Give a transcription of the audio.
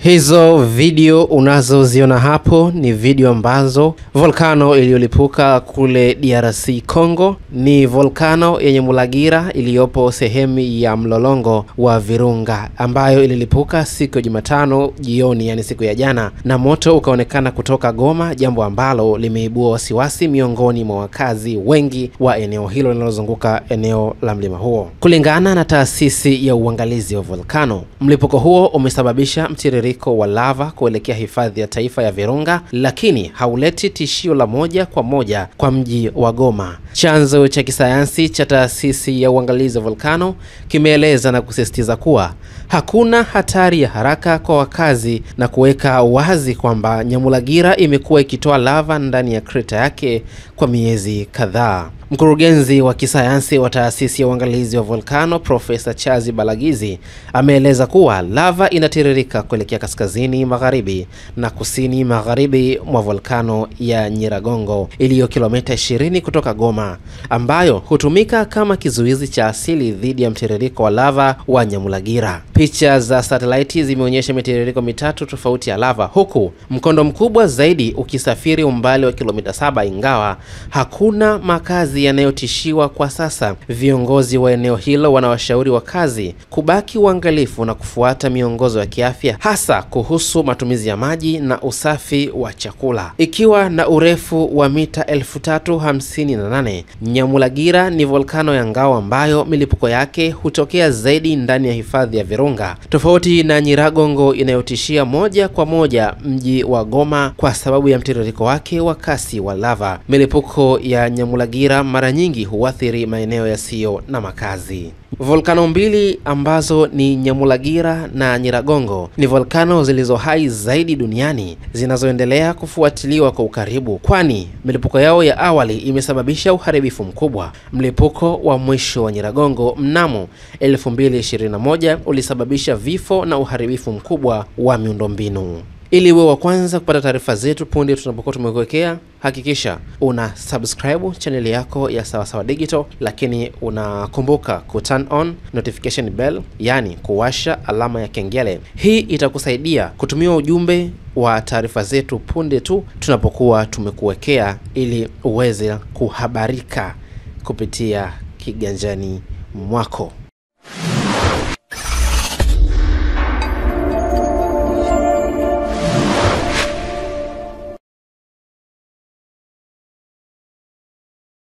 Hizo video unazoziona hapo ni video ambazo volcano iliyolipuka kule DRC Congo. Ni volcano yenye Mulagira iliyopo sehemu ya mlolongo wa Virunga, ambayo ililipuka siku ya Jumatano jioni, yani siku ya jana, na moto ukaonekana kutoka Goma, jambo ambalo limeibua wasiwasi miongoni mwa wakazi wengi wa eneo hilo linalozunguka eneo la mlima huo. Kulingana na taasisi ya uangalizi wa volcano, mlipuko huo umesababisha mtiririko wa lava kuelekea hifadhi ya taifa ya Virunga, lakini hauleti tishio la moja kwa moja kwa mji wa Goma. Chanzo cha kisayansi cha taasisi ya uangalizi wa volcano kimeeleza na kusisitiza kuwa hakuna hatari ya haraka kwa wakazi, na kuweka wazi kwamba Nyamulagira imekuwa ikitoa lava ndani ya kreta yake kwa miezi kadhaa. Mkurugenzi wa kisayansi wa taasisi ya uangalizi wa volcano, Profesa Chazi Balagizi, ameeleza kuwa lava inatiririka kuelekea kaskazini magharibi na kusini magharibi mwa volcano ya Nyiragongo iliyo kilomita 20 kutoka Goma, ambayo hutumika kama kizuizi cha asili dhidi ya mtiririko wa lava wa Nyamulagira. Picha za satellite zimeonyesha mitiririko mitatu tofauti ya lava, huku mkondo mkubwa zaidi ukisafiri umbali wa kilomita 7, ingawa hakuna makazi yanayotishiwa kwa sasa. Viongozi wa eneo hilo wanawashauri wakazi kubaki uangalifu na kufuata miongozo ya kiafya, hasa kuhusu matumizi ya maji na usafi wa chakula. Ikiwa na urefu wa mita 3058, Nyamulagira ni volkano ya ngao ambayo milipuko yake hutokea zaidi ndani ya hifadhi ya Virunga, tofauti na Nyiragongo inayotishia moja kwa moja mji wa Goma kwa sababu ya mtiririko wake wa kasi wa lava. Milipuko ya Nyamulagira mara nyingi huathiri maeneo yasiyo na makazi. Volkano mbili ambazo ni Nyamulagira na Nyiragongo ni volkano zilizo hai zaidi duniani, zinazoendelea kufuatiliwa kwa ukaribu, kwani milipuko yao ya awali imesababisha uharibifu mkubwa. Mlipuko wa mwisho wa Nyiragongo mnamo 2021 ulisababisha vifo na uharibifu mkubwa wa miundombinu. Ili uwe wa kwanza kupata taarifa zetu punde tunapokuwa tumekuwekea, hakikisha una subscribe channel yako ya Sawasawa Digital, lakini unakumbuka ku turn on notification bell, yani kuwasha alama ya kengele. Hii itakusaidia kutumia ujumbe wa taarifa zetu punde tu tunapokuwa tumekuwekea, ili uweze kuhabarika kupitia kiganjani mwako.